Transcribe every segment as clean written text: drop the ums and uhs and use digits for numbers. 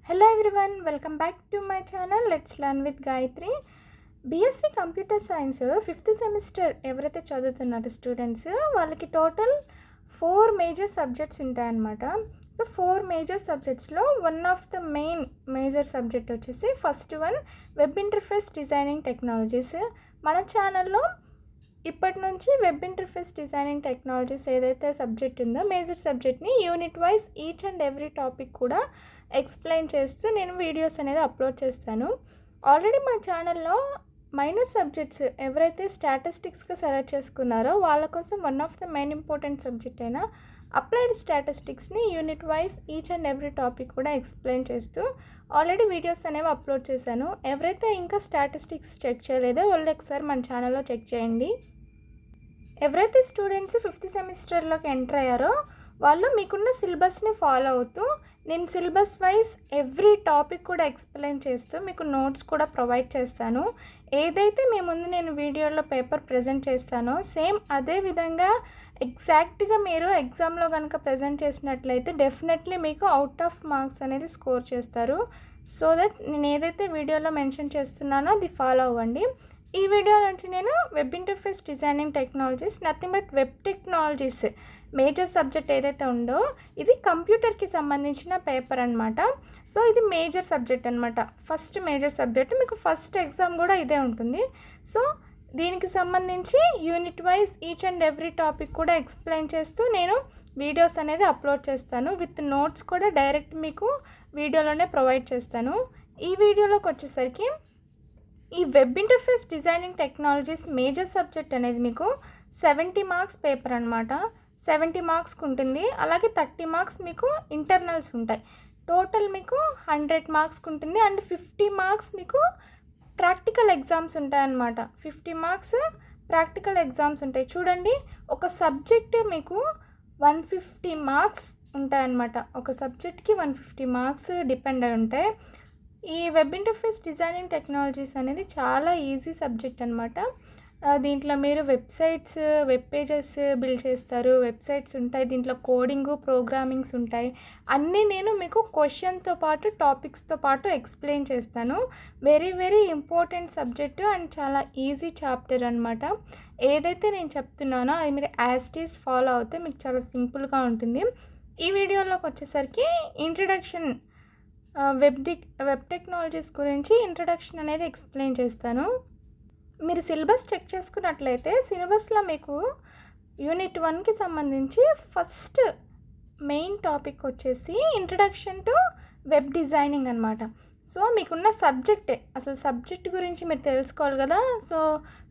Hello everyone, welcome back to my channel. Let's learn with Gayatri. BSc computer science fifth semester ఎవరైతే చదువుతున్నారో students వాళ్ళకి total 4 major subjects ఉంటాయన్నమాట. So 4 major సబ్జెక్ట్స్లో one of the main major subject వచ్చేసి first one web interface designing technologies. మన ఛానల్లో ఇప్పటి నుంచి వెబ్ ఇంటర్ఫేస్ డిజైనింగ్ టెక్నాలజీస్ ఏదైతే సబ్జెక్ట్ ఉందో మేజర్ సబ్జెక్ట్ని unit wise each and every topic కూడా ఎక్స్ప్లెయిన్ చేస్తూ నేను వీడియోస్ అనేది అప్లోడ్ చేస్తాను. ఆల్రెడీ మన ఛానల్లో మైనర్ సబ్జెక్ట్స్ ఎవరైతే స్టాటిస్టిక్స్గా సెలెక్ట్ చేసుకున్నారో వాళ్ళ కోసం one of the main important subject అయిన అప్లైడ్ స్టాటిస్టిక్స్ని unit wise each and every topic కూడా ఎక్స్ప్లెయిన్ చేస్తూ ఆల్రెడీ వీడియోస్ అనేవి అప్లోడ్ చేశాను. ఎవరైతే ఇంకా స్టాటిస్టిక్స్ చెక్ చేయలేదో వాళ్ళు ఒకసారి మన ఛానల్లో చెక్ చేయండి. ఎవరైతే స్టూడెంట్స్ ఫిఫ్త్ సెమిస్టర్లోకి ఎంటర్ అయ్యారో వాళ్ళు మీకున్న సిలబస్ని ఫాలో అవుతూ నేను సిలబస్ వైజ్ ఎవ్రీ టాపిక్ కూడా ఎక్స్ప్లెయిన్ చేస్తూ మీకు నోట్స్ కూడా ప్రొవైడ్ చేస్తాను. ఏదైతే మీ ముందు నేను వీడియోలో పేపర్ ప్రజెంట్ చేస్తానో సేమ్ అదే విధంగా ఎగ్జాక్ట్గా మీరు ఎగ్జామ్లో కనుక ప్రజెంట్ చేసినట్లయితే డెఫినెట్లీ మీకు అవుట్ ఆఫ్ మార్క్స్ అనేది స్కోర్ చేస్తారు. సో దట్ నేను ఏదైతే వీడియోలో మెన్షన్ చేస్తున్నానో అది ఫాలో అవ్వండి. ఈ వీడియో నుంచి నేను web interface designing technologies nothing but web technologies major subject ఏదైతే ఉందో ఇది కంప్యూటర్కి సంబంధించిన పేపర్ అనమాట. సో ఇది మేజర్ సబ్జెక్ట్ అనమాట. ఫస్ట్ మేజర్ సబ్జెక్ట్ మీకు ఫస్ట్ ఎగ్జామ్ కూడా ఇదే ఉంటుంది. సో దీనికి సంబంధించి unit wise each and every topic కూడా ఎక్స్ప్లెయిన్ చేస్తూ నేను వీడియోస్ అనేది అప్లోడ్ చేస్తాను. విత్ నోట్స్ కూడా డైరెక్ట్ మీకు వీడియోలోనే ప్రొవైడ్ చేస్తాను. ఈ వీడియోలోకి వచ్చేసరికి ఈ web interface designing technologies major subject అనేది మీకు 70 మార్క్స్ పేపర్ అనమాట. 70 మార్క్స్కి ఉంటుంది. అలాగే 30 మార్క్స్ మీకు ఇంటర్నల్స్ ఉంటాయి. టోటల్ మీకు 100 మార్క్స్కి ఉంటుంది. అండ్ 50 మార్క్స్ మీకు ప్రాక్టికల్ ఎగ్జామ్స్ ఉంటాయన్నమాట. 50 మార్క్స్ ప్రాక్టికల్ ఎగ్జామ్స్ ఉంటాయి. చూడండి, ఒక సబ్జెక్ట్ మీకు 150 మార్క్స్ ఉంటాయన్నమాట. ఒక సబ్జెక్ట్కి 150 మార్క్స్ డిపెండ్ అయి ఉంటాయి. ఈ వెబ్ ఇంటర్ఫేస్ డిజైనింగ్ టెక్నాలజీస్ అనేది చాలా ఈజీ సబ్జెక్ట్ అనమాట. దీంట్లో మీరు వెబ్సైట్స్, వెబ్ పేజెస్ బిల్డ్ చేస్తారు. వెబ్సైట్స్ ఉంటాయి, దీంట్లో కోడింగు, ప్రోగ్రామింగ్స్ ఉంటాయి. అన్నీ నేను మీకు క్వశ్చన్తో పాటు టాపిక్స్తో పాటు ఎక్స్ప్లెయిన్ చేస్తాను. Very very important subject and చాలా ఈజీ చాప్టర్ అనమాట. ఏదైతే నేను చెప్తున్నానో అది మీరు యాజ్ ఇట్ ఈజ్ ఫాలో అవుతే మీకు చాలా సింపుల్గా ఉంటుంది. ఈ వీడియోలోకి వచ్చేసరికి ఇంట్రడక్షన్ వెబ్ టెక్నాలజీస్ గురించి ఇంట్రడక్షన్ అనేది ఎక్స్ప్లెయిన్ చేస్తాను. మీరు సిలబస్ చెక్ చేసుకున్నట్లయితే సిలబస్లో మీకు యూనిట్ 1కి సంబంధించి ఫస్ట్ మెయిన్ టాపిక్ వచ్చేసి ఇంట్రడక్షన్ టు వెబ్ డిజైనింగ్ అనమాట. సో మీకున్న సబ్జెక్టే, అసలు సబ్జెక్ట్ గురించి మీరు తెలుసుకోవాలి కదా. సో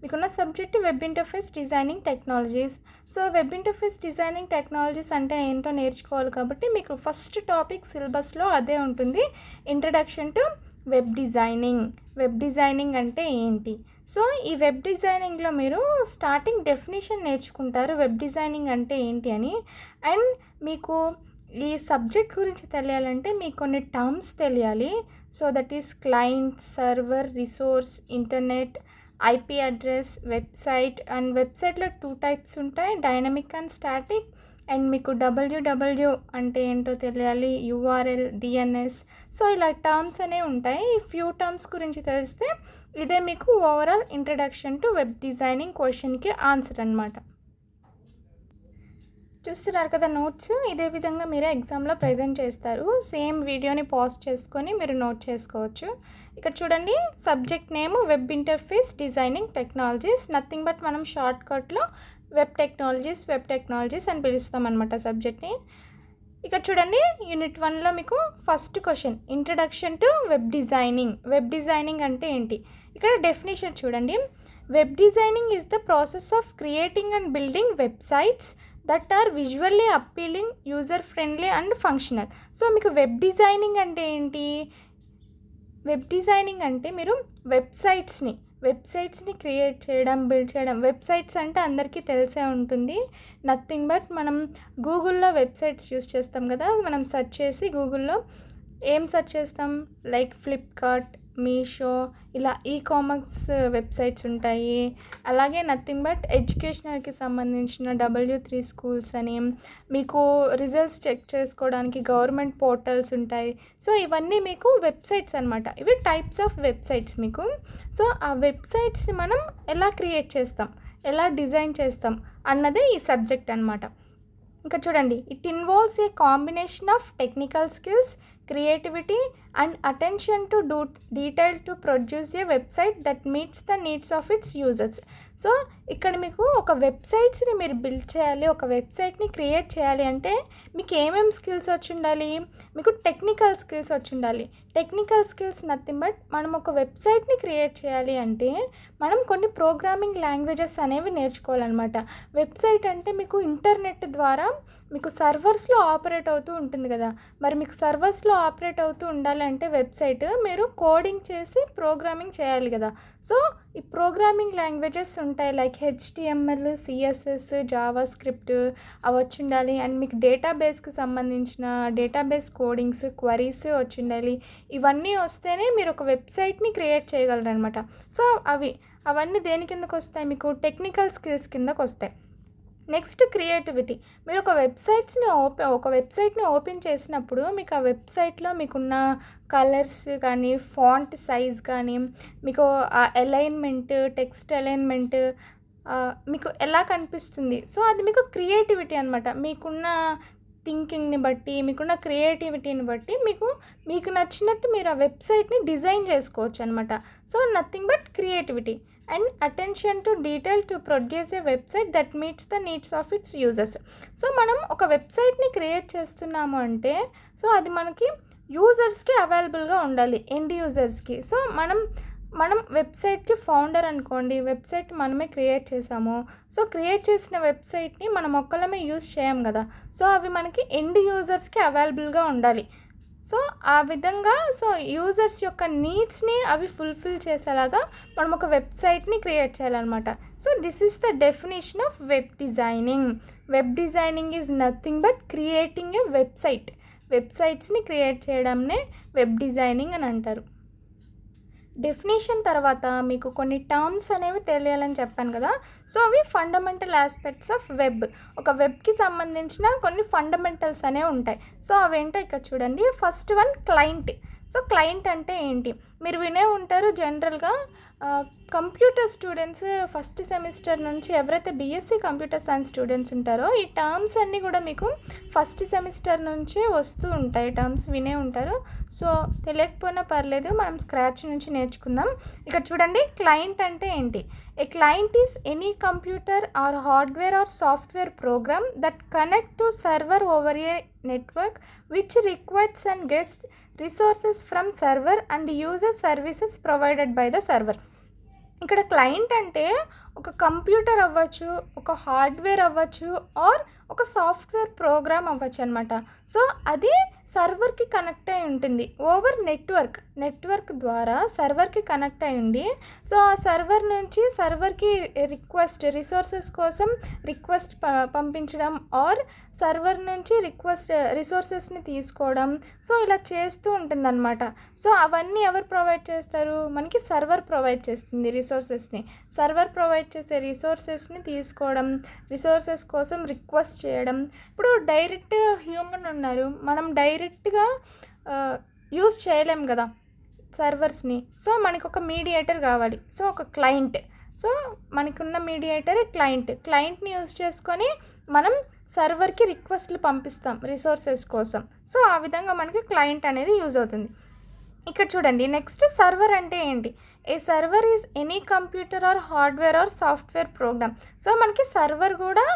మీకున్న subject web interface designing technologies. So web interface designing technologies అంటే ఏంటో నేర్చుకోవాలి కాబట్టి మీకు ఫస్ట్ టాపిక్ సిలబస్లో అదే ఉంటుంది, introduction to web designing. Web designing అంటే ఏంటి? సో ఈ వెబ్ డిజైనింగ్లో మీరు స్టార్టింగ్ డెఫినేషన్ నేర్చుకుంటారు వెబ్ డిజైనింగ్ అంటే ఏంటి అని. అండ్ మీకు ఈ సబ్జెక్ట్ గురించి తెలియాలంటే మీకు కొన్ని టర్మ్స్ తెలియాలి. So that is client, server, resource, internet, IP address, website. And వెబ్సైట్లో 2 టైప్స్ ఉంటాయి, డైనమిక్ అండ్ స్టాటిక్. అండ్ మీకు డబ్ల్యూడబ్ల్యూ అంటే ఏంటో తెలియాలి, యూఆర్ఎల్, డిఎన్ఎస్. సో ఇలా టర్మ్స్ అనేవి ఉంటాయి. ఈ ఫ్యూ టర్మ్స్ గురించి తెలిస్తే ఇదే మీకు overall introduction to web designing క్వశ్చన్కి ఆన్సర్ అనమాట. చూస్తున్నారు కదా నోట్స్, ఇదే విధంగా మీరు ఎగ్జామ్లో ప్రజెంట్ చేస్తారు. సేమ్ వీడియోని పాజ్ చేసుకొని మీరు నోట్ చేసుకోవచ్చు. ఇక్కడ చూడండి, subject name web interface designing technologies. Nothing but మనం షార్ట్ కట్లో వెబ్ టెక్నాలజీస్ అని పిలుస్తాం అనమాట సబ్జెక్ట్ని. ఇక్కడ చూడండి, యూనిట్ 1లో మీకు first question introduction to web designing. Web designing అంటే ఏంటి? ఇక్కడ డెఫినేషన్ చూడండి. Web designing is the process of creating and building websites that are visually appealing, user friendly and functional. So మీకు వెబ్ డిజైనింగ్ అంటే ఏంటి? Web designing అంటే మీరు వెబ్సైట్స్ని క్రియేట్ చేయడం, బిల్డ్ చేయడం. వెబ్సైట్స్ అంటే అందరికీ తెలిసే ఉంటుంది. నథింగ్ బట్ మనం గూగుల్లో వెబ్సైట్స్ యూస్ చేస్తాం కదా. మనం సెర్చ్ చేసి గూగుల్లో ఏం సెర్చ్ చేస్తాం? లైక్ ఫ్లిప్కార్ట్, మీషో ఇలా కామర్స్ వెబ్సైట్స్ ఉంటాయి. అలాగే నథింగ్ బట్ ఎడ్యుకేషనల్కి సంబంధించిన W3 స్కూల్స్ అని, మీకు రిజల్ట్స్ చెక్ చేసుకోవడానికి గవర్నమెంట్ పోర్టల్స్ ఉంటాయి. సో ఇవన్నీ మీకు వెబ్సైట్స్ అనమాట. ఇవి టైప్స్ ఆఫ్ వెబ్సైట్స్ మీకు. సో ఆ వెబ్సైట్స్ని మనం ఎలా క్రియేట్ చేస్తాం, ఎలా డిజైన్ చేస్తాం అన్నదే ఈ సబ్జెక్ట్ అనమాట. ఇంకా చూడండి, it involves a combination of technical skills, creativity and attention to detail to produce a website that meets the needs of its users. So ఇక్కడ మీకు ఒక వెబ్సైట్స్ని మీరు బిల్డ్ చేయాలి, ఒక వెబ్సైట్ని క్రియేట్ చేయాలి అంటే మీకు ఏమేమి స్కిల్స్ వచ్చి ఉండాలి? మీకు టెక్నికల్ స్కిల్స్ వచ్చి ఉండాలి. టెక్నికల్ స్కిల్స్ నథింగ్ బట్ మనం ఒక వెబ్సైట్ని క్రియేట్ చేయాలి అంటే మనం కొన్ని ప్రోగ్రామింగ్ లాంగ్వేజెస్ అనేవి నేర్చుకోవాలన్నమాట. వెబ్సైట్ అంటే మీకు ఇంటర్నెట్ ద్వారా మీకు సర్వర్స్లో ఆపరేట్ అవుతూ ఉంటుంది కదా. మరి మీకు సర్వర్స్లో ఆపరేట్ అవుతూ ఉండాలంటే వెబ్సైట్ మీరు కోడింగ్ చేసి ప్రోగ్రామింగ్ చేయాలి కదా. సో ఈ ప్రోగ్రామింగ్ లాంగ్వేజెస్ ఉంటాయి like HTML, CSS, Java script అవి వచ్చి ఉండాలి. అండ్ మీకు డేటాబేస్కి సంబంధించిన డేటాబేస్ కోడింగ్స్, క్వరీస్ వచ్చి ఉండాలి. ఇవన్నీ వస్తేనే మీరు ఒక వెబ్సైట్ని క్రియేట్ చేయగలరు అనమాట. సో అవన్నీ దేని కిందకు వస్తాయి? మీకు టెక్నికల్ స్కిల్స్ కిందకు వస్తాయి. Next creativity. మీరు ఒక వెబ్సైట్ని ఓపెన్ చేసినప్పుడు మీకు ఆ వెబ్సైట్లో మీకున్న కలర్స్ కానీ, ఫాంట్ సైజ్ కానీ, మీకు ఆ అలైన్మెంట్, టెక్స్ట్ అలైన్మెంట్ మీకు ఎలా కనిపిస్తుంది. సో అది మీకు క్రియేటివిటీ అనమాట. మీకున్న థింకింగ్ని బట్టి, మీకున్న క్రియేటివిటీని బట్టి మీకు నచ్చినట్టు మీరు ఆ వెబ్సైట్ని డిజైన్ చేసుకోవచ్చు అనమాట. So nothing but creativity and attention to detail to produce a website that meets the needs of its users. So మనం ఒక వెబ్సైట్ని క్రియేట్ చేస్తున్నాము అంటే సో అది మనకి యూజర్స్కి అవైలబుల్గా ఉండాలి, ఎండ్ యూజర్స్కి. సో మనం వెబ్సైట్కి ఫౌండర్ అనుకోండి, వెబ్సైట్ మనమే క్రియేట్ చేసాము. సో క్రియేట్ చేసిన వెబ్సైట్ని మనం ఒక్కళ్ళమే యూజ్ చేయం కదా. సో అవి మనకి ఎండ్ యూజర్స్కి అవైలబుల్గా ఉండాలి. సో ఆ విధంగా యూజర్స్ యొక్క నీడ్స్ని అవి ఫుల్ఫిల్ చేసేలాగా మనం ఒక వెబ్సైట్ని క్రియేట్ చేయాలన్నమాట. So this is the definition of web designing. Web designing is nothing but creating a website. వెబ్సైట్స్ని క్రియేట్ చేయడంనే వెబ్ డిజైనింగ్ అని అంటారు. డెఫినేషన్ తర్వాత మీకు కొన్ని టర్మ్స్ అనేవి తెలియాలని చెప్పాను కదా. సో అవి ఫండమెంటల్ ఆస్పెక్ట్స్ ఆఫ్ వెబ్. ఒక వెబ్కి సంబంధించిన కొన్ని ఫండమెంటల్స్ అనేవి ఉంటాయి. సో అవేంటో ఇక్కడ చూడండి. First one client. So client అంటే ఏంటి? మీరు వినే ఉంటారు జనరల్గా కంప్యూటర్ స్టూడెంట్స్ ఫస్ట్ సెమిస్టర్ నుంచి ఎవరైతే BSc కంప్యూటర్ సైన్స్ స్టూడెంట్స్ ఉంటారో ఈ టర్మ్స్ అన్నీ కూడా మీకు ఫస్ట్ సెమిస్టర్ నుంచి వస్తూ ఉంటాయి. టర్మ్స్ వినే ఉంటారు. సో తెలియకపోయినా పర్లేదు, మనం స్క్రాచ్ నుంచి నేర్చుకుందాం. ఇక్కడ చూడండి, క్లయింట్ అంటే ఏంటి? A client is any computer or hardware or software program that connect to server over a network which requires and gets resources from server and uses services provided by the server. ఇక్కడ client అంటే ఒక computer అవ్వచ్చు, ఒక hardware అవ్వచ్చు, are ఒక software program అవ్వచ్చు అనమాట. So అది సర్వర్కి కనెక్ట్ అయి ఉంటుంది ఓవర్ నెట్వర్క్ ద్వారా సర్వర్కి కనెక్ట్ అయి ఉండి సో ఆ సర్వర్ నుంచి సర్వర్కి రిసోర్సెస్ కోసం రిక్వెస్ట్ పంపించడం ఆర్ సర్వర్ నుంచి రిసోర్సెస్ని తీసుకోవడం. సో ఇలా చేస్తూ ఉంటుందన్నమాట. సో అవన్నీ ఎవరు ప్రొవైడ్ చేస్తారు? మనకి సర్వర్ ప్రొవైడ్ చేస్తుంది రిసోర్సెస్ని. సర్వర్ ప్రొవైడ్ చేసే రిసోర్సెస్ని తీసుకోవడం, రిసోర్సెస్ కోసం రిక్వెస్ట్ చేయడం. ఇప్పుడు డైరెక్ట్ హ్యూమన్ ఉన్నారు, మనం డైరెక్ట్గా యూజ్ చేయలేం కదా సర్వర్స్ని. సో మనకు ఒక మీడియేటర్ కావాలి. సో ఒక క్లయింట్. సో మనకున్న మీడియేటర్ క్లయింట్ని యూజ్ చేసుకొని మనం సర్వర్కి రిక్వెస్ట్లు పంపిస్తాం రిసోర్సెస్ కోసం. సో ఆ విధంగా మనకి క్లయింట్ అనేది యూజ్ అవుతుంది. ఇక్కడ చూడండి, నెక్స్ట్ సర్వర్ అంటే ఏంటి? A server is any computer or hardware or software program. So మనకి సర్వర్ కూడా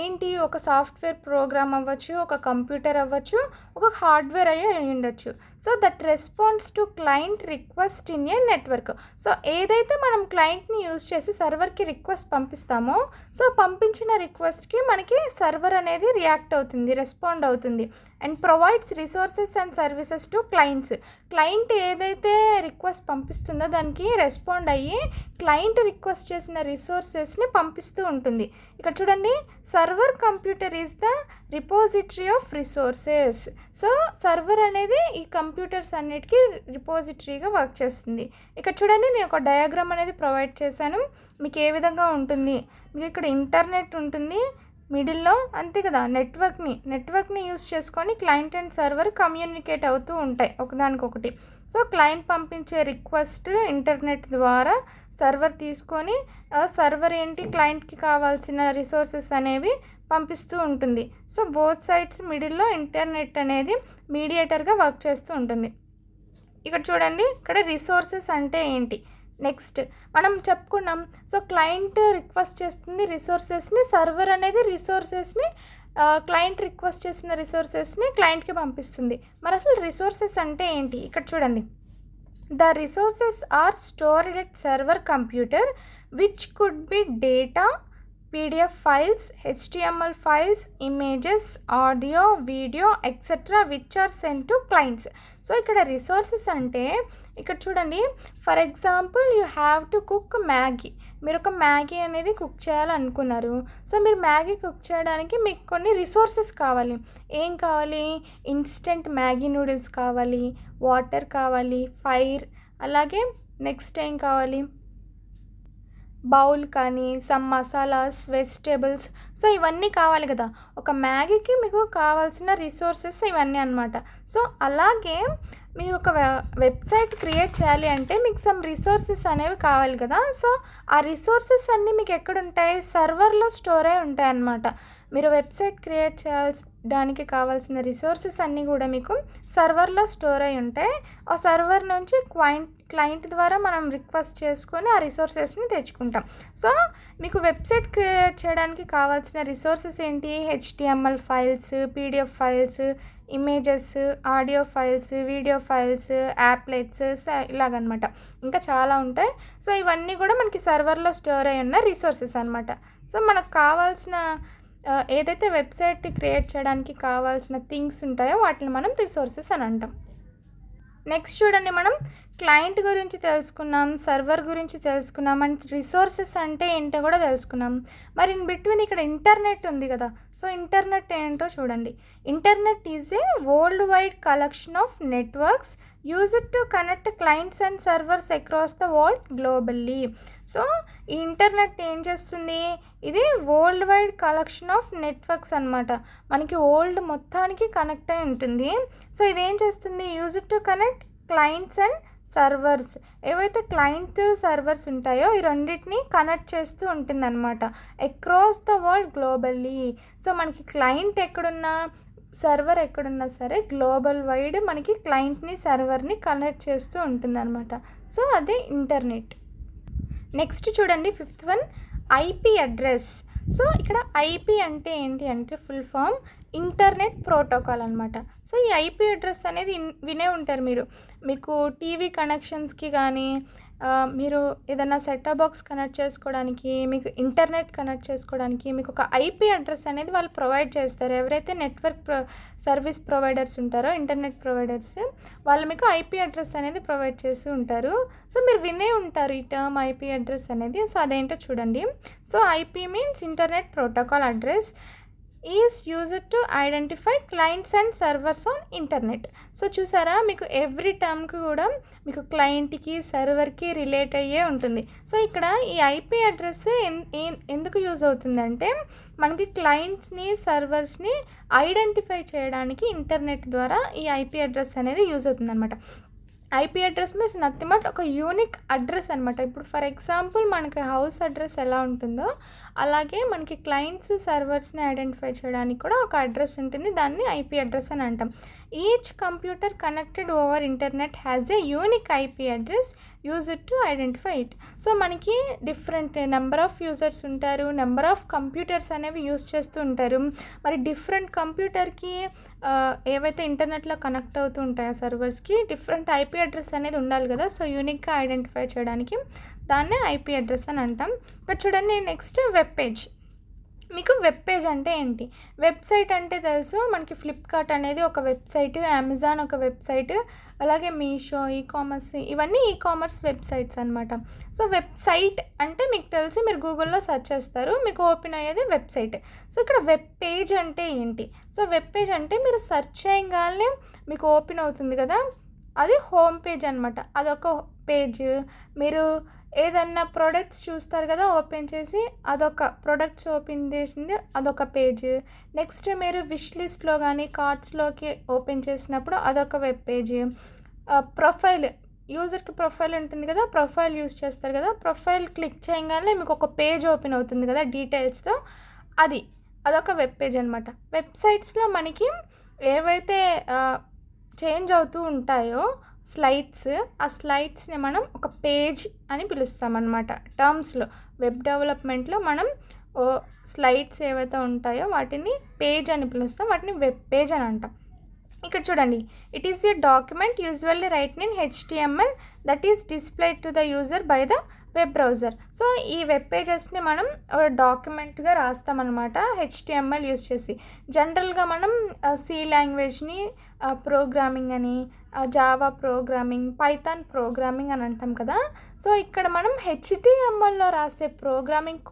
ఏంటి? ఒక సాఫ్ట్వేర్ ప్రోగ్రామ్ అవ్వచ్చు, ఒక కంప్యూటర్ అవ్వచ్చు, ఒక హార్డ్వేర్ అయ్యి ఉండొచ్చు. So that response to client request in a network. So ఏదైతే మనం క్లయింట్ని యూజ్ చేసి సర్వర్కి రిక్వెస్ట్ పంపిస్తామో సో పంపించిన రిక్వెస్ట్కి మనకి సర్వర్ అనేది రియాక్ట్ అవుతుంది, రెస్పాండ్ అవుతుంది and provides resources and services to clients. Client ఏదైతే రిక్వెస్ట్ పంపిస్తుందో దానికి రెస్పాండ్ అయ్యి క్లయింట్ రిక్వెస్ట్ చేసిన రిసోర్సెస్ని పంపిస్తూ ఉంటుంది. ఇక్కడ చూడండి, server computer is the repository of resources. So server అనేది ఈ కంప్యూటర్స్ అన్నిటికీ రిపోజిటరీగా వర్క్ చేస్తుంది. ఇక్కడ చూడండి, నేను ఒక డయాగ్రామ్ అనేది ప్రొవైడ్ చేశాను. మీకు ఏ విధంగా ఉంటుంది, మీకు ఇక్కడ ఇంటర్నెట్ ఉంటుంది మిడిల్లో, అంతే కదా. నెట్వర్క్ని యూస్ చేసుకొని క్లయింట్ అండ్ సర్వర్ కమ్యూనికేట్ అవుతూ ఉంటాయి ఒకదానికొకటి. సో క్లయింట్ పంపించే రిక్వెస్ట్ ఇంటర్నెట్ ద్వారా సర్వర్ తీసుకొని సర్వర్ ఏంటి క్లయింట్కి కావాల్సిన రిసోర్సెస్ అనేవి పంపిస్తూ ఉంటుంది. సో బోత్ సైడ్స్ మిడిల్లో ఇంటర్నెట్ అనేది మీడియేటర్గా వర్క్ చేస్తూ ఉంటుంది. ఇక్కడ చూడండి, ఇక్కడ రిసోర్సెస్ అంటే ఏంటి నెక్స్ట్ మనం చెప్పుకున్నాం. సో క్లయింట్ రిక్వెస్ట్ చేస్తుంది రిసోర్సెస్ని, సర్వర్ అనేది రిసోర్సెస్ని క్లయింట్ రిక్వెస్ట్ చేసిన రిసోర్సెస్ని క్లయింట్కి పంపిస్తుంది. మరి అసలు రిసోర్సెస్ అంటే ఏంటి, ఇక్కడ చూడండి. The resources are stored at server computer which could be data, PDF files, HTML files, images, audio, video, etc. which are sent to clients. So ఇక్కడ రిసోర్సెస్ అంటే ఇక్కడ చూడండి, for example you have to cook Maggi. మీరు ఒక Maggi అనేది cook చేయాలనుకున్నారు. So మీరు Maggi cook చేయడానికి మీకు కొన్ని రిసోర్సెస్ కావాలి. ఏం కావాలి, ఇన్స్టెంట్ మ్యాగీ నూడిల్స్ కావాలి, వాటర్ కావాలి, ఫైర్, అలాగే నెక్స్ట్ ఏం కావాలి, బౌల్ కానీ, సమ్ మసాలాస్, వెజిటేబుల్స్. సో ఇవన్నీ కావాలి కదా. ఒక మ్యాగీకి మీకు కావాల్సిన రిసోర్సెస్ ఇవన్నీ అనమాట. సో అలాగే మీరు ఒక వెబ్సైట్ క్రియేట్ చేయాలి అంటే మీకు సమ్ రిసోర్సెస్ అనేవి కావాలి కదా. సో ఆ రిసోర్సెస్ అన్నీ మీకు ఎక్కడుంటాయి, సర్వర్లో స్టోర్ అయి ఉంటాయి అన్నమాట. మీరు వెబ్సైట్ క్రియేట్ చేయడానికి కావాల్సిన రిసోర్సెస్ అన్నీ కూడా మీకు సర్వర్లో స్టోర్ అయి ఉంటాయి. ఆ సర్వర్ నుంచి క్లయింట్ ద్వారా మనం రిక్వెస్ట్ చేసుకొని ఆ రిసోర్సెస్ని తెచ్చుకుంటాం. సో మీకు వెబ్సైట్ క్రియేట్ చేయడానికి కావాల్సిన రిసోర్సెస్ ఏంటి, HTML files, PDF files, images, audio files, video files, applets, ఇలాగనమాట. ఇంకా చాలా ఉంటాయి. సో ఇవన్నీ కూడా మనకి సర్వర్లో స్టోర్ అయి ఉన్న రిసోర్సెస్ అనమాట. సో మనకు కావాల్సిన ఏదైతే వెబ్సైట్ క్రియేట్ చేయడానికి కావాల్సిన థింగ్స్ ఉంటాయో వాటిని మనం రిసోర్సెస్ అని అంటాం. నెక్స్ట్ చూడండి, మనం క్లయింట్ గురించి తెలుసుకున్నాం, సర్వర్ గురించి తెలుసుకున్నాం, అండ్ రిసోర్సెస్ అంటే ఏంటో కూడా తెలుసుకున్నాం. మరి ఇన్ బిట్వీన్ ఇక్కడ ఇంటర్నెట్ ఉంది కదా. సో ఇంటర్నెట్ ఏంటో చూడండి. Internet is a world wide collection of networks used to connect clients and servers across the world globally. So ఈ ఇంటర్నెట్ ఏం చేస్తుంది, ఇది world wide collection of networks అనమాట. మనకి వరల్డ్ మొత్తానికి కనెక్ట్ అయి ఉంటుంది. సో ఇదేం చేస్తుంది, used to connect clients and servers. ఏవైతే క్లయింట్ సర్వర్స్ ఉంటాయో ఈ రెండింటిని కనెక్ట్ చేస్తూ ఉంటుందన్నమాట across the world globally. So మనకి క్లయింట్ ఎక్కడున్నా, సర్వర్ ఎక్కడున్నా సరే గ్లోబల్ వైడ్ మనకి క్లయింట్ని సర్వర్ని కనెక్ట్ చేస్తూ ఉంటుందన్నమాట. సో అదే ఇంటర్నెట్. నెక్స్ట్ చూడండి, fifth one, IP address. So ఇక్కడ IP అంటే ఏంటి అంటే ఫుల్ ఫామ్ ఇంటర్నెట్ ప్రోటోకాల్ అనమాట. సో ఈ IP అడ్రస్ అనేది వినే ఉంటారు మీరు. మీకు టీవీ కనెక్షన్స్కి కానీ, మీరు ఏదైనా సెట్టాప్ బాక్స్ కనెక్ట్ చేసుకోవడానికి, మీకు ఇంటర్నెట్ కనెక్ట్ చేసుకోవడానికి మీకు ఒక IP అడ్రస్ అనేది వాళ్ళు ప్రొవైడ్ చేస్తారు. ఎవరైతే నెట్వర్క్ సర్వీస్ ప్రొవైడర్స్ ఉంటారో, ఇంటర్నెట్ ప్రొవైడర్స్, వాళ్ళు మీకు IP అడ్రస్ అనేది ప్రొవైడ్ చేస్తూ ఉంటారు. సో మీరు వినే ఉంటారు ఈ టర్మ్ IP అడ్రస్ అనేది. సో అదేంటో చూడండి. So IP means internet protocol address is used to identify clients and servers on internet. So చూసారా, మీకు ఎవ్రీ టర్మ్కి కూడా మీకు క్లయింట్కి సర్వర్కి రిలేట్ అయ్యే ఉంటుంది. సో ఇక్కడ ఈ IP అడ్రస్ ఎందుకు యూజ్ అవుతుందంటే మనకి క్లయింట్స్ని సర్వర్స్ని ఐడెంటిఫై చేయడానికి ఇంటర్నెట్ ద్వారా ఈ IP అడ్రస్ అనేది యూజ్ అవుతుంది అనమాట. IP address means nothing but ఒక యూనిక్ అడ్రస్ అనమాట. ఇప్పుడు ఫర్ ఎగ్జాంపుల్ మనకి హౌస్ అడ్రస్ ఎలా ఉంటుందో అలాగే మనకి క్లయింట్స్ సర్వర్స్ని ఐడెంటిఫై చేయడానికి కూడా ఒక అడ్రస్ ఉంటుంది. దాన్ని IP అడ్రస్ అని అంటాం. Each computer connected over internet has a unique IP address used to identify it. So మనకి డిఫరెంట్ నెంబర్ ఆఫ్ యూజర్స్ ఉంటారు, నెంబర్ ఆఫ్ కంప్యూటర్స్ అనేవి యూజ్ చేస్తూ ఉంటారు. మరి డిఫరెంట్ కంప్యూటర్కి ఏవైతే ఇంటర్నెట్లో కనెక్ట్ అవుతూ ఉంటాయో సర్వర్స్కి డిఫరెంట్ IP అడ్రస్ అనేది ఉండాలి కదా. సో యూనిక్గా ఐడెంటిఫై చేయడానికి దాన్నే IP అడ్రస్ అని అంటాం. ఇక్కడ చూడండి, నెక్స్ట్ వెబ్ పేజ్. మీకు వెబ్ పేజ్ అంటే ఏంటి, వెబ్సైట్ అంటే తెలుసు మనకి. ఫ్లిప్కార్ట్ అనేది ఒక వెబ్సైట్, అమెజాన్ ఒక వెబ్సైట్, అలాగే మీషో, ఈకామర్స్, ఇవన్నీ ఈకామర్స్ వెబ్సైట్స్ అనమాట. సో వెబ్సైట్ అంటే మీకు తెలిసి మీరు గూగుల్లో సెర్చ్ చేస్తారు, మీకు ఓపెన్ అయ్యేది వెబ్సైట్. సో ఇక్కడ వెబ్ పేజ్ అంటే ఏంటి? సో వెబ్ పేజ్ అంటే మీరు సెర్చ్ చేయగానే మీకు ఓపెన్ అవుతుంది కదా, అది హోమ్ పేజ్ అనమాట. అదొక పేజ్. మీరు ఏదన్నా ప్రోడక్ట్స్ చూస్తారు కదా ఓపెన్ చేసి, అదొక ప్రోడక్ట్స్ ఓపెన్ చేసింది అదొక పేజ్. నెక్స్ట్ మీరు విష్ లిస్ట్లో కానీ కార్ట్స్లోకి ఓపెన్ చేసినప్పుడు అదొక వెబ్ పేజ్. ప్రొఫైల్, యూజర్కి ప్రొఫైల్ ఉంటుంది కదా, ప్రొఫైల్ యూజ్ చేస్తారు కదా, ప్రొఫైల్ క్లిక్ చేయగానే మీకు ఒక పేజ్ ఓపెన్ అవుతుంది కదా డీటెయిల్స్తో, అదొక వెబ్ పేజ్ అనమాట. వెబ్సైట్స్లో మనకి ఏవైతే చేంజ్ అవుతూ ఉంటాయో స్లైడ్స్, ఆ స్లైడ్స్ని మనం ఒక పేజ్ అని పిలుస్తామన్నమాట టర్మ్స్లో. వెబ్ డెవలప్మెంట్లో మనం స్లైడ్స్ ఏవైతే ఉంటాయో వాటిని పేజ్ అని పిలుస్తాం, వాటిని వెబ్ పేజ్ అని అంటాం. ఇక్కడ చూడండి, it is a document usually written in HTML that is displayed to the user by the web browser. So ఈ వెబ్ పేజెస్ని మనం డాక్యుమెంట్గా రాస్తామన్నమాట HTML యూజ్ చేసి. జనరల్గా మనం సి లాంగ్వేజ్ని ప్రోగ్రామింగ్ అని, జావా ప్రోగ్రామింగ్, పైథాన్ ప్రోగ్రామింగ్ అని అంటాం కదా. సో ఇక్కడ మనం HTMLలో రాసే ప్రోగ్రామింగ్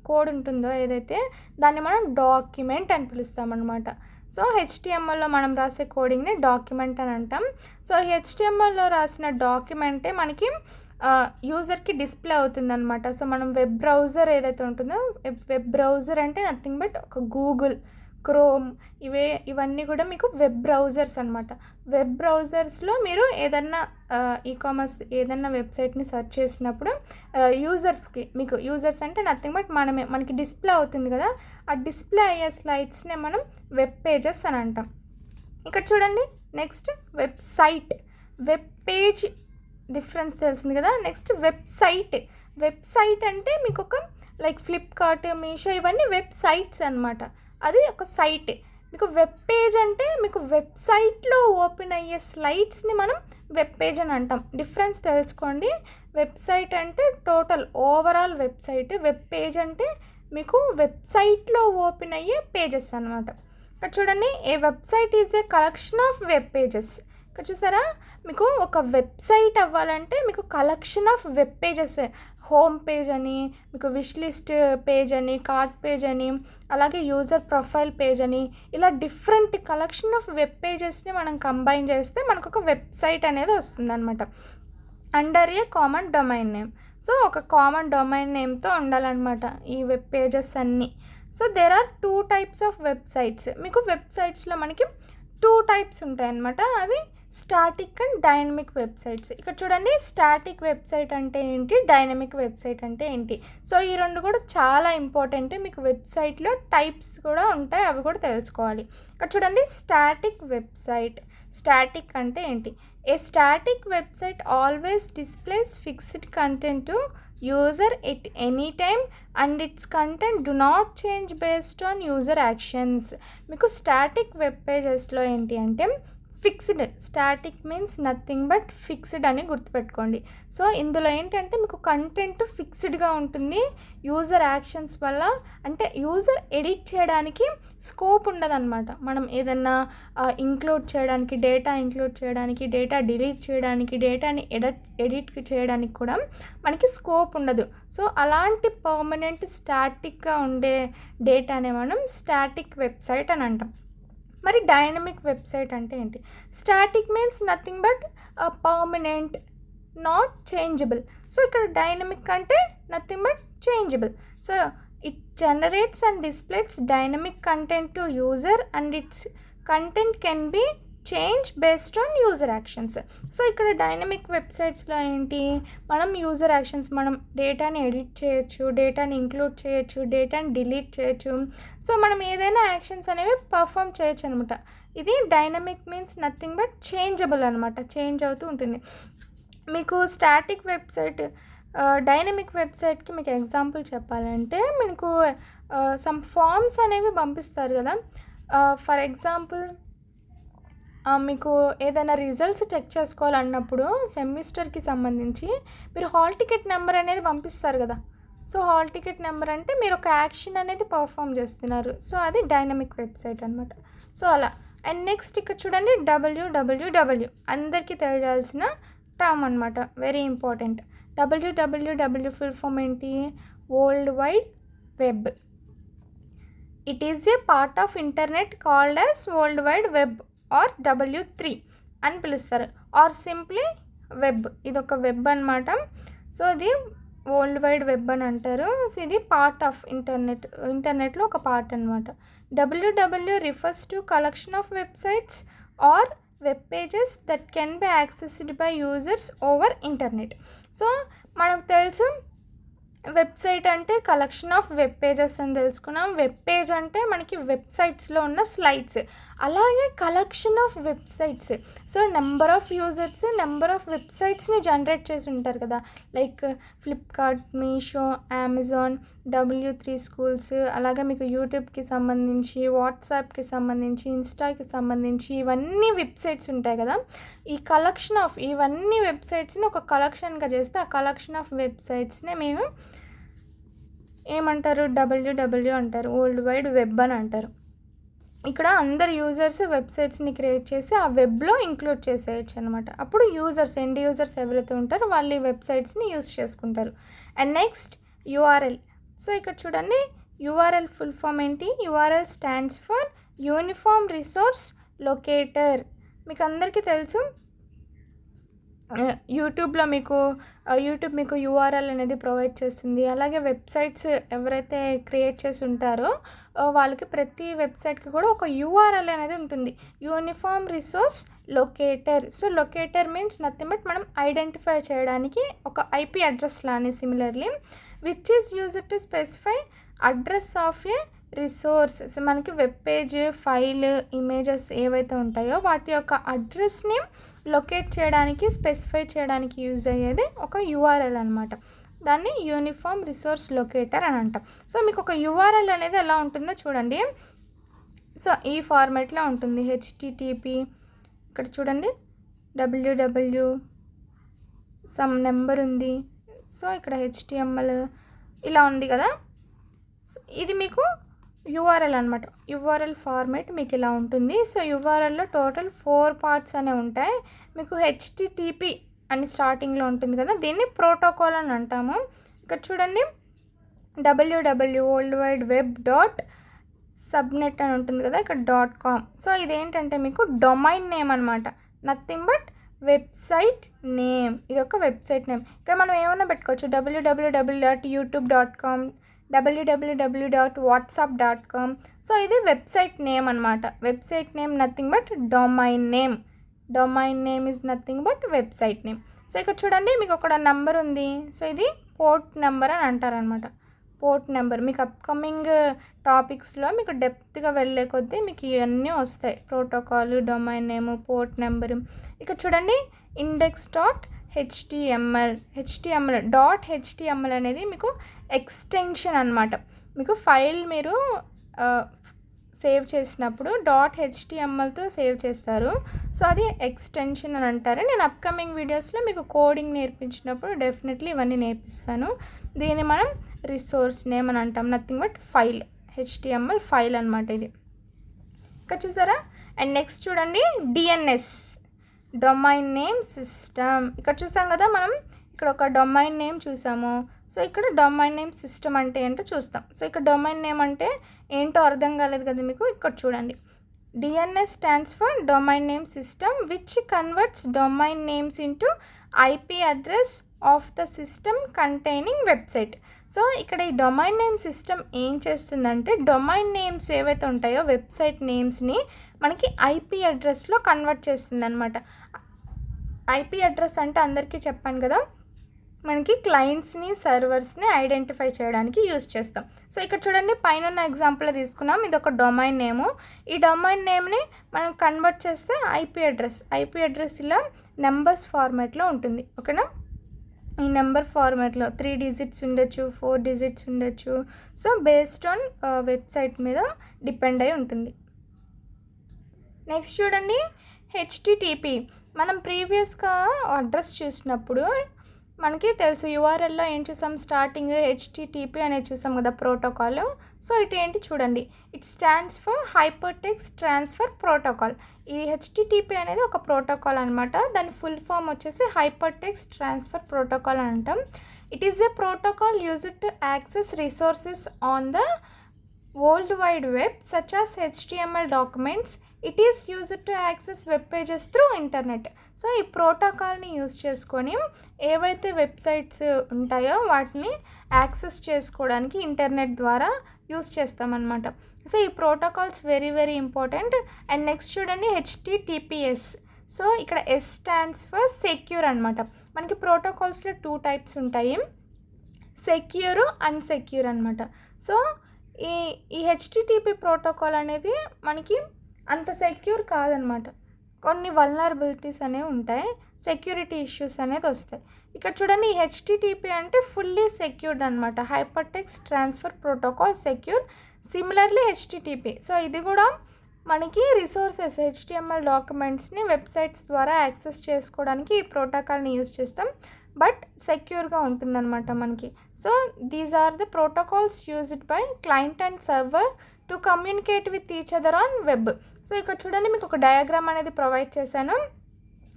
కోడ్ ఉంటుందో ఏదైతే, దాన్ని మనం డాక్యుమెంట్ అని పిలుస్తామన్నమాట. సో HTMLలో మనం రాసే కోడింగ్ని డాక్యుమెంట్ అని అంటాం. సో HTMLలో రాసిన డాక్యుమెంటే మనకి యూజర్కి డిస్ప్లే అవుతుందన్నమాట. సో మనం వెబ్ బ్రౌజర్ ఏదైతే ఉంటుందో, వెబ్ బ్రౌజర్ అంటే నథింగ్ బట్ ఒక గూగుల్, క్రోమ్, ఇవన్నీ కూడా మీకు వెబ్ బ్రౌజర్స్ అనమాట. వెబ్ బ్రౌజర్స్లో మీరు ఏదన్నా ఈకామర్స్ ఏదన్నా వెబ్సైట్ని సెర్చ్ చేసినప్పుడు యూజర్స్కి, మీకు యూజర్స్ అంటే నథింగ్ బట్ మనకి డిస్ప్లే అవుతుంది కదా, ఆ డిస్ప్లే అయ్యే స్లైడ్స్నే మనం వెబ్ పేజెస్ అని అంటాం. ఇక్కడ చూడండి, next website. Web phase difference తెలిసింది కదా. నెక్స్ట్ వెబ్సైట్ అంటే మీకు ఒక లైక్ ఫ్లిప్కార్ట్, మీషో, ఇవన్నీ వెబ్సైట్స్ అనమాట. అది ఒక సైట్. మీకు వెబ్ పేజ్ అంటే మీకు వెబ్సైట్లో ఓపెన్ అయ్యే స్లైడ్స్ని మనం వెబ్ పేజ్ అని అంటాం. డిఫరెన్స్ తెలుసుకోండి. వెబ్సైట్ అంటే total overall website, web page అంటే మీకు వెబ్సైట్లో ఓపెన్ అయ్యే పేజెస్ అనమాట. ఇక్కడ చూడండి, a website is a collection of web pages. ఇక్కడ చూసారా, మీకు ఒక వెబ్సైట్ అవ్వాలంటే మీకు collection of web pages, home page అని, మీకు విష్ లిస్ట్ పేజ్ అని, కార్ట్ పేజ్ అని, అలాగే యూజర్ ప్రొఫైల్ పేజ్ అని, ఇలా డిఫరెంట్ కలెక్షన్ ఆఫ్ వెబ్ పేజెస్ని మనం కంబైన్ చేస్తే మనకు ఒక వెబ్సైట్ అనేది వస్తుందన్నమాట under a common domain name. So ఒక కామన్ డొమైన్ నేమ్తో ఉండాలన్నమాట ఈ వెబ్ పేజెస్ అన్నీ. So there are 2 types of websites. మీకు వెబ్సైట్స్లో మనకి 2 types ఉంటాయన్నమాట. అవి స్టాటిక్ అండ్ డైనమిక్ వెబ్సైట్స్. ఇక్కడ చూడండి, స్టాటిక్ వెబ్సైట్ అంటే ఏంటి, డైనమిక్ వెబ్సైట్ అంటే ఏంటి. సో ఈ రెండు కూడా చాలా ఇంపార్టెంట్. మీకు వెబ్సైట్లో టైప్స్ కూడా ఉంటాయి, అవి కూడా తెలుసుకోవాలి. ఇక్కడ చూడండి, స్టాటిక్ వెబ్సైట్. స్టాటిక్ అంటే ఏంటి? A static website always displays fixed content to user at any time and its content do not change based on user actions. మీకు స్టాటిక్ వెబ్ పేజెస్లో ఏంటి అంటే fixed. Static means nothing but fixed అని గుర్తుపెట్టుకోండి. So ఇందులో ఏంటంటే మీకు content ఫిక్స్డ్గా ఉంటుంది. యూజర్ యాక్షన్స్ వల్ల అంటే యూజర్ ఎడిట్ చేయడానికి స్కోప్ ఉండదన్నమాట. మనం ఏదన్నా ఇంక్లూడ్ చేయడానికి, డేటా ఇంక్లూడ్ చేయడానికి, డేటా డిలీట్ చేయడానికి, డేటాని ఎడిట్ చేయడానికి కూడా మనకి స్కోప్ ఉండదు. సో అలాంటి పర్మనెంట్ స్టాటిక్గా ఉండే డేటానే మనం స్టాటిక్ వెబ్సైట్ అని అంటాం. మరి డైనమిక్ వెబ్సైట్ అంటే ఏంటి? Static means nothing but permanent, not changeable. So ఇక్కడ డైనమిక్ అంటే nothing but changeable. So it generates and displays dynamic content to user and its content can be change based on user actions. So ఇక్కడ dynamic వెబ్సైట్స్లో ఏంటి, మనం user actions, మనం డేటాని edit చేయొచ్చు, డేటాని ఇంక్లూడ్ చేయొచ్చు, డేటాని డిలీట్ చేయొచ్చు. సో మనం ఏదైనా యాక్షన్స్ అనేవి పర్ఫామ్ చేయొచ్చు అనమాట. ఇది dynamic means nothing but changeable అనమాట, చేంజ్ అవుతూ ఉంటుంది. మీకు స్టాటిక్ వెబ్సైట్, డైనమిక్ వెబ్సైట్కి మీకు ఎగ్జాంపుల్ చెప్పాలంటే, మీకు సమ్ ఫామ్స్ అనేవి పంపిస్తారు కదా. ఫర్ ఎగ్జాంపుల్, మీకు ఏదైనా రిజల్ట్స్ చెక్ చేసుకోవాలన్నప్పుడు సెమిస్టర్కి సంబంధించి మీరు హాల్ టికెట్ నెంబర్ అనేది పంపిస్తారు కదా. సో హాల్ టికెట్ నెంబర్ అంటే మీరు ఒక యాక్షన్ అనేది పర్ఫామ్ చేస్తున్నారు. సో అది డైనమిక్ వెబ్సైట్ అనమాట. సో అలా అండ్ నెక్స్ట్ ఇక్కడ చూడండి www అందరికీ తెలియాల్సిన టర్మ్ అనమాట, very important. www full form ఏంటి? World wide web. It is a part of internet called as world wide web or W3 అని పిలుస్తారు, ఆర్ సింప్లీ వెబ్. ఇది ఒక వెబ్ అనమాట. సో ఇది వరల్డ్ వైడ్ వెబ్ అని అంటారు. సో ఇది పార్ట్ ఆఫ్ ఇంటర్నెట్లో ఒక పార్ట్ అనమాట. www refers to collection of websites are web pages that can be accessed by users over internet. So మనకు తెలుసు వెబ్సైట్ అంటే కలెక్షన్ ఆఫ్ వెబ్ పేజెస్ అని తెలుసుకున్నాం. వెబ్ పేజ్ అంటే మనకి వెబ్సైట్స్లో ఉన్న స్లైడ్స్, అలాగే collection of websites. So number of users number of వెబ్సైట్స్ని జనరేట్ చేసి ఉంటారు కదా, like Flipkart, Meesho, Amazon, W3 schools, అలాగే మీకు యూట్యూబ్కి సంబంధించి, వాట్సాప్కి సంబంధించి, ఇన్స్టాకి సంబంధించి ఇవన్నీ వెబ్సైట్స్ ఉంటాయి కదా. ఈ కలెక్షన్ ఆఫ్ ఇవన్నీ వెబ్సైట్స్ని ఒక కలెక్షన్గా చేస్తే ఆ కలెక్షన్ ఆఫ్ వెబ్సైట్స్ని మేము ఏమంటారు? www అంటారు, వరల్డ్ వైడ్ వెబ్ అని అంటారు. ఇక్కడ అందరు యూజర్స్ వెబ్సైట్స్ని క్రియేట్ చేసి ఆ వెబ్లో ఇంక్లూడ్ చేసేయచ్చు అనమాట. అప్పుడు యూజర్స్, ఎండ్ యూజర్స్ ఎవరైతే ఉంటారో వాళ్ళు ఈ వెబ్సైట్స్ని యూజ్ చేసుకుంటారు. And next URL. సో ఇక్కడ చూడండి URL ఫుల్ ఫామ్ ఏంటి? URL stands for uniform resource locator. మీకు అందరికీ తెలుసు యూట్యూబ్ మీకు URL అనేది ప్రొవైడ్ చేస్తుంది. అలాగే వెబ్సైట్స్ ఎవరైతే క్రియేట్ చేసి ఉంటారో వాళ్ళకి ప్రతి వెబ్సైట్కి కూడా ఒక URL అనేది ఉంటుంది, uniform resource locator. So locator means nothing but మనం ఐడెంటిఫై చేయడానికి ఒక IP అడ్రస్ లానే, similarly which is used to specify address of A resource. మనకి వెబ్ పేజ్, ఫైల్, ఇమేజెస్ ఏవైతే ఉంటాయో వాటి యొక్క అడ్రస్ని లొకేట్ చేయడానికి, స్పెసిఫై చేయడానికి యూజ్ అయ్యేది ఒక URL అనమాట. దాన్ని యూనిఫామ్ రిసోర్స్ లొకేటర్ అని అంటాం. సో మీకు ఒక URL అనేది ఎలా ఉంటుందో చూడండి. సో ఈ ఫార్మాట్లో ఉంటుంది. HTTP, ఇక్కడ చూడండి www, సమ్ నెంబర్ ఉంది. సో ఇక్కడ HTML ఇలా ఉంది కదా. ఇది మీకు URL అనమాట. URL ఫార్మేట్ మీకు ఇలా ఉంటుంది. సో URLలో టోటల్ 4 పార్ట్స్ అనే ఉంటాయి. మీకు HTTP అని స్టార్టింగ్లో ఉంటుంది కదా, దీన్ని ప్రోటోకాల్ అని అంటాము. ఇక్కడ చూడండి www world wide web dot subnet అని ఉంటుంది కదా, ఇక్కడ .com. సో ఇదేంటంటే మీకు డొమైన్ నేమ్ అనమాట, నథింగ్ బట్ వెబ్సైట్ నేమ్. ఇది ఒక వెబ్సైట్ నేమ్. ఇక్కడ మనం ఏమన్నా పెట్టుకోవచ్చు, www.youtube.com, www.whatsapp.com. సో ఇది వెబ్సైట్ నేమ్ అనమాట. Website name nothing but domain name. Domain name is nothing but website name. So ఇక్కడ చూడండి మీకు ఒక నెంబర్ ఉంది. సో ఇది పోర్ట్ నెంబర్ అని అంటారనమాట. పోర్ట్ నెంబర్ మీకు అప్కమింగ్ టాపిక్స్లో మీకు డెప్త్గా వెళ్ళే కొద్దీ మీకు ఇవన్నీ వస్తాయి, protocol, domain name, port number. ఇక్కడ చూడండి index.html. HTML అనేది మీకు ఎక్స్టెన్షన్ అనమాట. మీకు ఫైల్ మీరు సేవ్ చేసినప్పుడు .htmlతో సేవ్ చేస్తారు. సో అది ఎక్స్టెన్షన్ అని అంటారు. నేను అప్కమింగ్ వీడియోస్లో మీకు కోడింగ్ నేర్పించినప్పుడు డెఫినెట్లీ ఇవన్నీ నేర్పిస్తాను. దీన్ని మనం రిసోర్స్ నేమ్ అని అంటాం, nothing but file. HTML file అనమాట ఇది. ఇక్కడ చూసారా. అండ్ నెక్స్ట్ చూడండి DNS, డొమైన్ నేమ్ సిస్టమ్. ఇక్కడ చూసాం కదా మనం, ఇక్కడ ఒక డొమైన్ నేమ్ చూసాము. సో ఇక్కడ డొమైన్ నేమ్ సిస్టమ్ అంటే ఏంటో చూస్తాం. సో ఇక్కడ డొమైన్ నేమ్ అంటే ఏంటో అర్థం కాలేదు కదా మీకు. ఇక్కడ చూడండి DNS stands for domain name system which converts domain names into IP address of the system containing website. So ఇక్కడ ఈ డొమైన్ నేమ్ సిస్టమ్ ఏం చేస్తుందంటే డొమైన్ నేమ్స్ ఏవైతే ఉంటాయో వెబ్సైట్ నేమ్స్ని మనకి IP అడ్రస్లో కన్వర్ట్ చేస్తుంది అనమాట. IP అడ్రస్ అంటే అందరికీ చెప్పాను కదా, మనకి క్లయింట్స్ని, సర్వర్స్ని ఐడెంటిఫై చేయడానికి యూజ్ చేస్తాం. సో ఇక్కడ చూడండి పైన ఉన్న ఎగ్జాంపుల్ తీసుకున్నాం. ఇది ఒక డొమైన్ నేము. ఈ డొమైన్ నేమ్ని మనం కన్వర్ట్ చేస్తే IP అడ్రస్ ఇలా నెంబర్స్ ఫార్మాట్లో ఉంటుంది. ఓకేనా. ఈ నెంబర్ ఫార్మాట్లో 3 డిజిట్స్ ఉండొచ్చు, 4 డిజిట్స్ ఉండొచ్చు. సో బేస్డ్ ఆన్ వెబ్సైట్ మీద డిపెండ్ అయి ఉంటుంది. నెక్స్ట్ చూడండి HTTP. మనం ప్రీవియస్గా అడ్రస్ చూసినప్పుడు మనకి తెలుసు యూఆర్ఎల్లో ఏం చూసాం, స్టార్టింగ్ హెచ్టిటిపి అనేది చూసాం కదా ప్రోటోకాల్. సో ఇటు ఏంటి చూడండి, it stands for hyper text transfer protocol. ఈ హెచ్టిటిపి అనేది ఒక ప్రోటోకాల్ అనమాట. దాని ఫుల్ ఫామ్ వచ్చేసి హైపర్ టెక్స్ట్ ట్రాన్స్ఫర్ ప్రోటోకాల్ అని అంటాం. It is a protocol used to access resources on the world wide web such as HTML documents. It is used to access web pages through internet. So ఈ ప్రోటోకాల్ని use చేసుకొని ఏవైతే websites ఉంటాయో వాటిని access చేసుకోవడానికి internet ద్వారా use చేస్తామన్నమాట. So ఈ protocols very very important. And next చూడండి హెచ్టిటిపిఎస్. సో ఇక్కడ ఎస్ స్టాండ్స్ ఫర్ సెక్యూర్ అనమాట. మనకి ప్రోటోకాల్స్లో 2 టైప్స్ ఉంటాయి, సెక్యూర్ అన్సెక్యూర్ అనమాట. సో ఈ హెచ్టిటిపి ప్రోటోకాల్ అనేది మనకి అంత సెక్యూర్ కాదనమాట. కొన్ని వల్నరబిలిటీస్ అనేవి ఉంటాయి, సెక్యూరిటీ ఇష్యూస్ అనేది వస్తాయి. ఇక్కడ చూడండి ఈ హెచ్టిటిపి అంటే ఫుల్లీ సెక్యూర్డ్ అనమాట. Hyper text transfer protocol secure. Similarly HTTP. So ఇది కూడా మనకి రిసోర్సెస్ HTML డాక్యుమెంట్స్ని వెబ్సైట్స్ ద్వారా యాక్సెస్ చేసుకోవడానికి ఈ ప్రోటోకాల్ని యూజ్ చేస్తాం, బట్ సెక్యూర్గా ఉంటుందన్నమాట మనకి. So these are the protocols used by client and server to communicate with each other on web. So ఇక్కడ చూడండి మీకు ఒక డయాగ్రామ్ అనేది ప్రొవైడ్ చేశాను.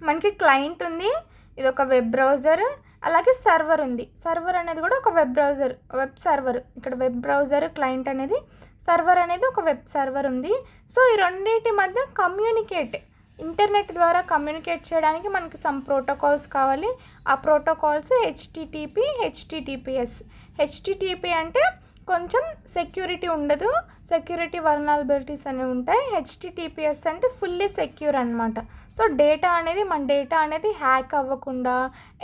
మనకి క్లయింట్ ఉంది, ఇది ఒక వెబ్ బ్రౌజర్, అలాగే సర్వర్ ఉంది. సర్వర్ అనేది కూడా ఒక వెబ్ బ్రౌజర్, వెబ్ సర్వర్. ఇక్కడ వెబ్ బ్రౌజర్, క్లయింట్ అనేది, సర్వర్ అనేది ఒక వెబ్ సర్వర్ ఉంది. సో ఈ రెండింటి మధ్య ఇంటర్నెట్ ద్వారా కమ్యూనికేట్ చేయడానికి మనకి సమ్ ప్రోటోకాల్స్ కావాలి. ఆ ప్రోటోకాల్స్ హెచ్టిటిపి, హెచ్టిటిపిఎస్. హెచ్టిటిపి అంటే కొంచెం సెక్యూరిటీ ఉండదు, సెక్యూరిటీ వల్నరబిలిటీస్ అనేవి ఉంటాయి. హెచ్టిటిపిఎస్ అంటే ఫుల్లీ సెక్యూర్ అనమాట. సో మన డేటా అనేది హ్యాక్ అవ్వకుండా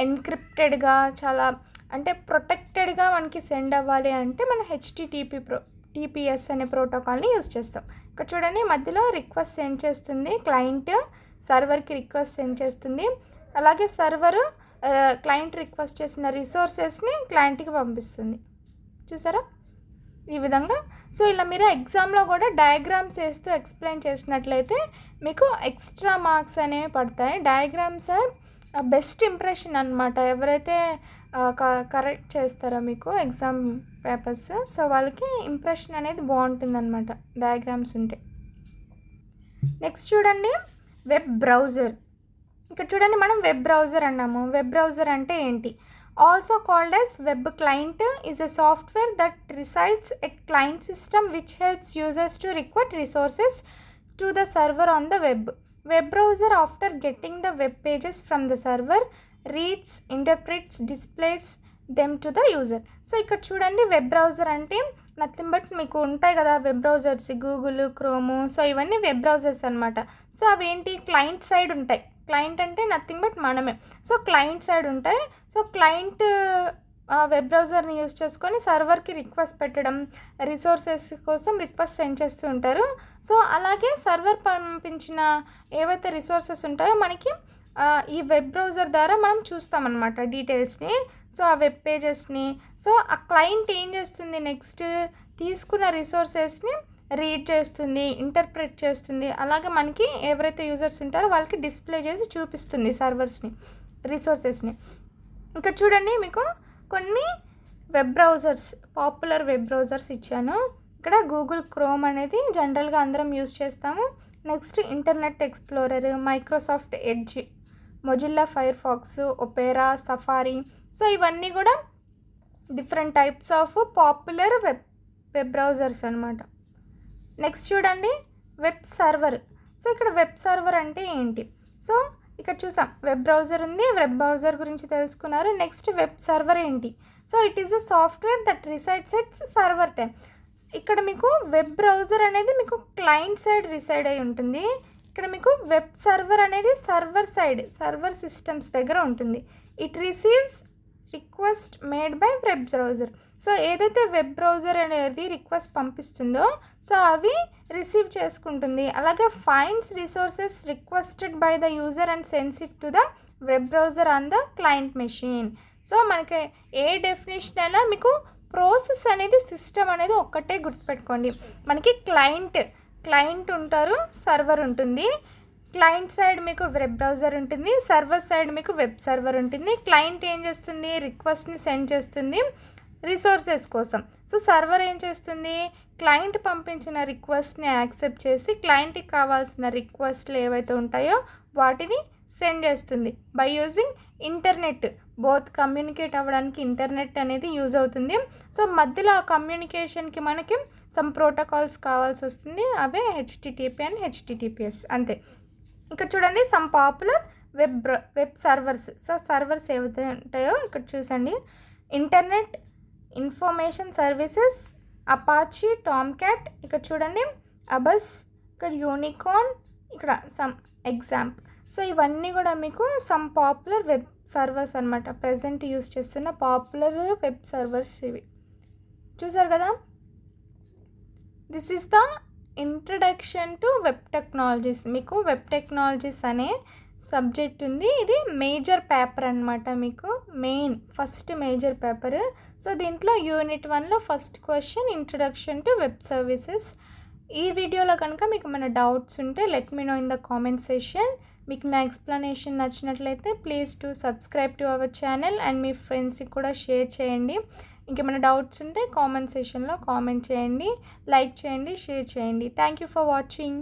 ఎన్క్రిప్టెడ్గా చాలా అంటే ప్రొటెక్టెడ్గా మనకి సెండ్ అవ్వాలి అంటే మనం హెచ్టిటిపిఎస్ అనే ప్రోటోకాల్ని యూజ్ చేస్తాం. ఇక్కడ చూడండి మధ్యలో రిక్వెస్ట్ సెండ్ చేస్తుంది, క్లయింట్ సర్వర్కి రిక్వెస్ట్ సెండ్ చేస్తుంది, అలాగే సర్వర్ క్లయింట్ రిక్వెస్ట్ చేసిన రిసోర్సెస్ని క్లయింట్కి పంపిస్తుంది. చూసారా ఈ విధంగా. సో ఇలా మీరు ఎగ్జామ్లో కూడా డయాగ్రామ్స్ వేస్తూ ఎక్స్ప్లెయిన్ చేసినట్లయితే మీకు ఎక్స్ట్రా మార్క్స్ అనేవి పడతాయి. డయాగ్రామ్స్ బెస్ట్ ఇంప్రెషన్ అనమాట. ఎవరైతే కరెక్ట్ చేస్తారో మీకు ఎగ్జామ్ పేపర్స్, సో వాళ్ళకి ఇంప్రెషన్ అనేది బాగుంటుందన్నమాట డయాగ్రామ్స్ ఉంటే. నెక్స్ట్ చూడండి వెబ్ బ్రౌజర్. ఇక్కడ చూడండి మనం వెబ్ బ్రౌజర్ అన్నాము. వెబ్ బ్రౌజర్ అంటే ఏంటి? Also called as web client is a software that resides at client system which helps users to request resources to the server on the web. Web browser, after getting the web pages from the server, reads, interprets, displays them to the user. So ఇక్కడ చూడండి web browser అంటే nothing but మీకు ఉంటాయి కదా web browsers, Google, Chrome. So ఇవన్నీ web browsers అనమాట. So అవేంటి client side ఉంటాయి. క్లయింట్ అంటే నథింగ్ బట్ మనమే. సో క్లయింట్ సైడ్ ఉంటాయి. సో క్లయింట్ వెబ్ బ్రౌజర్ని యూజ్ చేసుకొని సర్వర్కి రిక్వెస్ట్ పెట్టడం, రిసోర్సెస్ కోసం రిక్వెస్ట్ సెండ్ చేస్తూ ఉంటారు. సో అలాగే సర్వర్ పంపించిన ఏవైతే రిసోర్సెస్ ఉంటాయో మనకి ఈ వెబ్ బ్రౌజర్ ద్వారా మనం చూస్తామన్నమాట డీటెయిల్స్ని. సో ఆ వెబ్ పేజెస్ని. సో ఆ క్లయింట్ ఏం చేస్తుంది, నెక్స్ట్ తీసుకున్న రిసోర్సెస్ని రీడ్ చేస్తుంది, ఇంటర్ప్రెట్ చేస్తుంది, అలాగే మనకి ఎవరైతే యూజర్స్ ఉంటారో వాళ్ళకి డిస్ప్లే చేసి చూపిస్తుంది సర్వర్స్ని, రిసోర్సెస్ని. ఇంకా చూడండి మీకు కొన్ని web browsers, popular web browsers ఇచ్చాను. ఇక్కడ గూగుల్ క్రోమ్ అనేది జనరల్గా అందరం యూజ్ చేస్తాము. Next Internet Explorer, Microsoft Edge, Mozilla Firefox, Opera, Safari. So ఇవన్నీ కూడా different types of popular web browsers అనమాట. నెక్స్ట్ చూడండి వెబ్ సర్వర్. సో ఇక్కడ వెబ్ సర్వర్ అంటే ఏంటి? సో ఇక్కడ చూసాం వెబ్ బ్రౌజర్ ఉంది, వెబ్ బ్రౌజర్ గురించి తెలుసుకున్నారు. నెక్స్ట్ వెబ్ సర్వర్ ఏంటి? So it is a software that resides ఎట్స్ server time. ఇక్కడ మీకు వెబ్ బ్రౌజర్ అనేది మీకు క్లయింట్ సైడ్ రిసైడ్ అయి ఉంటుంది. ఇక్కడ మీకు వెబ్ సర్వర్ అనేది సర్వర్ సైడ్, సర్వర్ సిస్టమ్స్ దగ్గర ఉంటుంది. It receives request made by web browser. So ఏదైతే వెబ్ బ్రౌజర్ అనేది రిక్వెస్ట్ పంపిస్తుందో సో అవి రిసీవ్ చేసుకుంటుంది. అలాగే finds resources requested by the user and sends it to the web browser on the client machine. So మనకి ఏ definition అయినా మీకు process అనేది system అనేది ఒక్కటే గుర్తుపెట్టుకోండి. మనకి క్లయింట్ ఉంటారు, సర్వర్ ఉంటుంది. క్లయింట్ సైడ్ మీకు వెబ్ బ్రౌజర్ ఉంటుంది, సర్వర్ సైడ్ మీకు వెబ్ సర్వర్ ఉంటుంది. క్లయింట్ ఏం చేస్తుంది, రిక్వెస్ట్ని సెండ్ చేస్తుంది రిసోర్సెస్ కోసం. సో సర్వర్ ఏం చేస్తుంది, క్లయింట్ పంపించిన రిక్వెస్ట్ని యాక్సెప్ట్ చేసి క్లయింట్కి కావాల్సిన రిక్వెస్ట్లు ఏవైతే ఉంటాయో వాటిని సెండ్ చేస్తుంది by using internet. Both communicate అవ్వడానికి ఇంటర్నెట్ అనేది యూజ్ అవుతుంది. సో మధ్యలో ఆ కమ్యూనికేషన్కి మనకి సమ్ ప్రోటోకాల్స్ కావాల్సి వస్తుంది, అవే హెచ్టిటిపి అండ్ హెచ్టిటిపిఎస్ అంతే. ఇక్కడ చూడండి some popular web servers. So servers ఏవైతే ఉంటాయో ఇక్కడ చూసండి, Internet Information Services, Apache, Tomcat, ఇక్కడ చూడండి అబస్, ఇక్కడ యూనికార్న్, ఇక్కడ సమ్ ఎగ్జాంపుల్. సో ఇవన్నీ కూడా మీకు సమ్ పాపులర్ వెబ్ సర్వర్స్ అనమాట, ప్రజెంట్ యూస్ చేస్తున్న పాపులర్ వెబ్ సర్వర్స్ ఇవి. చూసారు కదా, this is the introduction to web technologies. మీకు వెబ్ టెక్నాలజీస్ అనే సబ్జెక్ట్ ఉంది, ఇది మేజర్ పేపర్ అనమాట, మీకు ఫస్ట్ మేజర్ పేపర్. సో దీంట్లో యూనిట్ 1లో first question introduction to web services. ఈ వీడియోలో కనుక మీకు ఏమైనా డౌట్స్ ఉంటే let me know in the comment session. మీకు నా ఎక్స్ప్లెనేషన్ నచ్చినట్లయితే please to subscribe to our channel and మీ ఫ్రెండ్స్కి కూడా షేర్ చేయండి. ఇంకేమైనా డౌట్స్ ఉంటే కామెంట్ సెషన్లో కామెంట్ చేయండి, లైక్ చేయండి, షేర్ చేయండి. Thank you for watching.